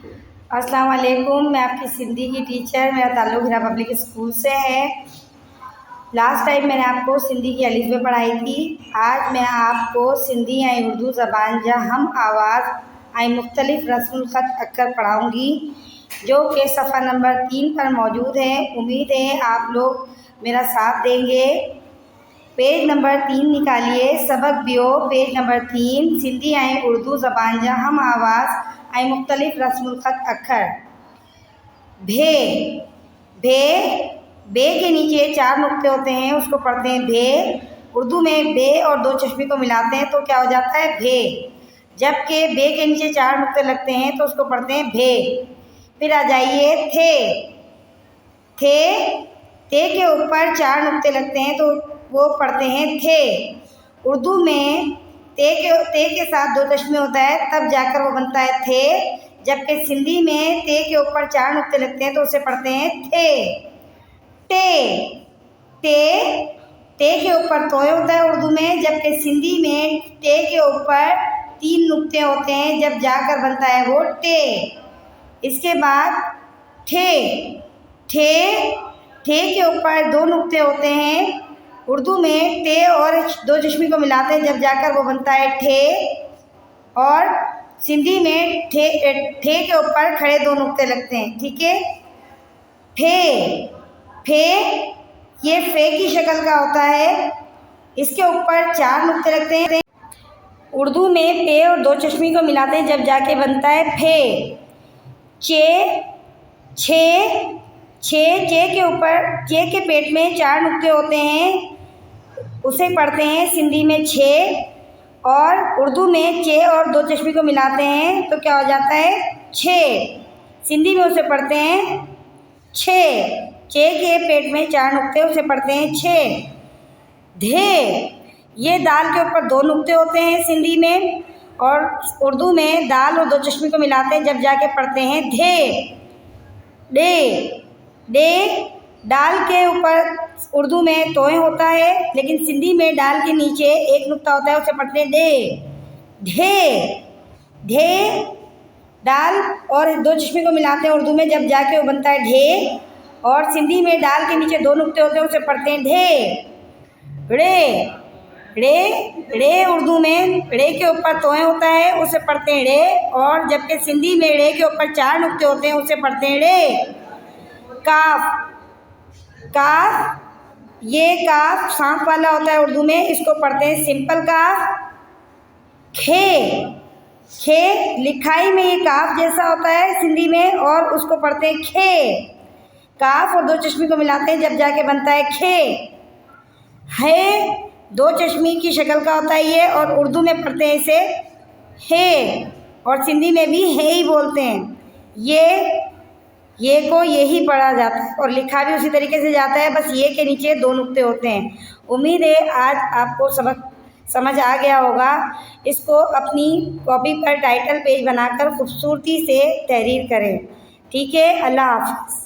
अस्सलाम वालेकुम। मैं आपकी सिंधी की टीचर, मेरा ताल्लुक़ हिरा पब्लिक स्कूल से है। लास्ट टाइम मैंने आपको सिंधी की अलिफ बे पढ़ाई थी। आज मैं आपको सिंधी ऐं उर्दू ज़बान जा हम आवाज़ ऐं मुख्तलिफ़ रस्मुल ख़त अखर पढ़ाऊँगी, जो कि सफ़ा नंबर 3 पर मौजूद है। उम्मीद है आप लोग मेरा साथ देंगे। पेज नंबर 3 निकालिए। सबक बियो पेज नंबर 3 सिंधी ऐं उर्दू ज़बान जा हम आवाज़ ऐं मुख्तलिफ़ रस्मुल ख़त अखर। भे, भे, बे के नीचे 4 नुक्ते होते हैं, उसको पढ़ते हैं भे। उर्दू में बे और 2 चश्मे को मिलाते हैं तो क्या हो जाता है भे। जबकि बे के नीचे 4 नुक्ते लगते हैं तो उसको पढ़ते हैं भे। फिर आ जाइए थे, थे, थे के ऊपर 4 नुक्ते लगते हैं तो वो पढ़ते हैं थे। उर्दू में ते के साथ 2 चश्मे होता है तब जाकर वो बनता है थे, जबकि सिंधी में ते के ऊपर 4 नुक्ते लगते हैं तो उसे पढ़ते हैं थे। टे, ते, ते के ऊपर तोय होता है उर्दू में, जबकि सिंधी में ते के ऊपर 3 नुक्ते होते हैं जब जाकर बनता है वो टे। इसके बाद ठे, ठे, ठे के ऊपर 2 नुक्ते होते हैं। उर्दू में टे और 2 चश्मे को मिलाते हैं जब जाकर वो बनता है ठे। और सिंधी में ठे के ऊपर खड़े 2 नुक्ते लगते हैं। ठीक है। फे, फे, ये फे की शक्ल का होता है, इसके ऊपर 4 नुक्ते लगते हैं। उर्दू में पे और 2 चश्मे को मिलाते हैं जब जाके बनता है फे। चे, छे, छे, चे के ऊपर चे के पेट में 4 नुक्ते होते हैं, उसे पढ़ते हैं सिंधी में छे। और उर्दू में चे और 2 चश्मे को मिलाते हैं तो क्या हो जाता है छे। सिंधी में उसे पढ़ते हैं छे। चे के पेट में 4 नुक्ते, उसे पढ़ते हैं छे। धे, ये दाल के ऊपर 2 नुक्ते होते हैं सिंधी में, और उर्दू में दाल और 2 चश्मे को मिलाते हैं जब जाके पढ़ते हैं धे। डे, डे, डाल के ऊपर उर्दू में तोय होता है, लेकिन सिंधी में डाल के नीचे 1 नुक्ता होता है, उसे पढ़ते हैं डे। ढे, ढे, डाल और 2 चश्मे को मिलाते हैं उर्दू में जब जाके वो बनता है ढे, और सिंधी में डाल के नीचे 2 नुक्ते होते हैं, उसे पढ़ते हैं ढे। रे, रे, रे उर्दू में रे के ऊपर तोय होता है, उसे पढ़ते हैं रे, और जबकि सिंधी में रे के ऊपर 4 नुक्ते होते हैं, उसे पढ़ते हैं रे। काफ, काफ, ये काफ सांप वाला होता है उर्दू में, इसको पढ़ते हैं सिंपल काफ। खे, खे, लिखाई में ये काफ जैसा होता है सिंधी में, और उसको पढ़ते हैं खे। काफ और 2 चश्मे को मिलाते हैं जब जाके बनता है खे। है, 2 चश्मे की शक्ल का होता है ये, और उर्दू में पढ़ते हैं इसे हे, और सिंधी में भी है ही बोलते हैं। ये को यही पढ़ा जाता है और लिखा भी उसी तरीके से जाता है, बस ये के नीचे 2 नुक्ते होते हैं। उम्मीद है आज आपको सबक समझ आ गया होगा। इसको अपनी कॉपी पर टाइटल पेज बनाकर खूबसूरती से तहरीर करें। ठीक है। अल्लाह हाफ़िज़।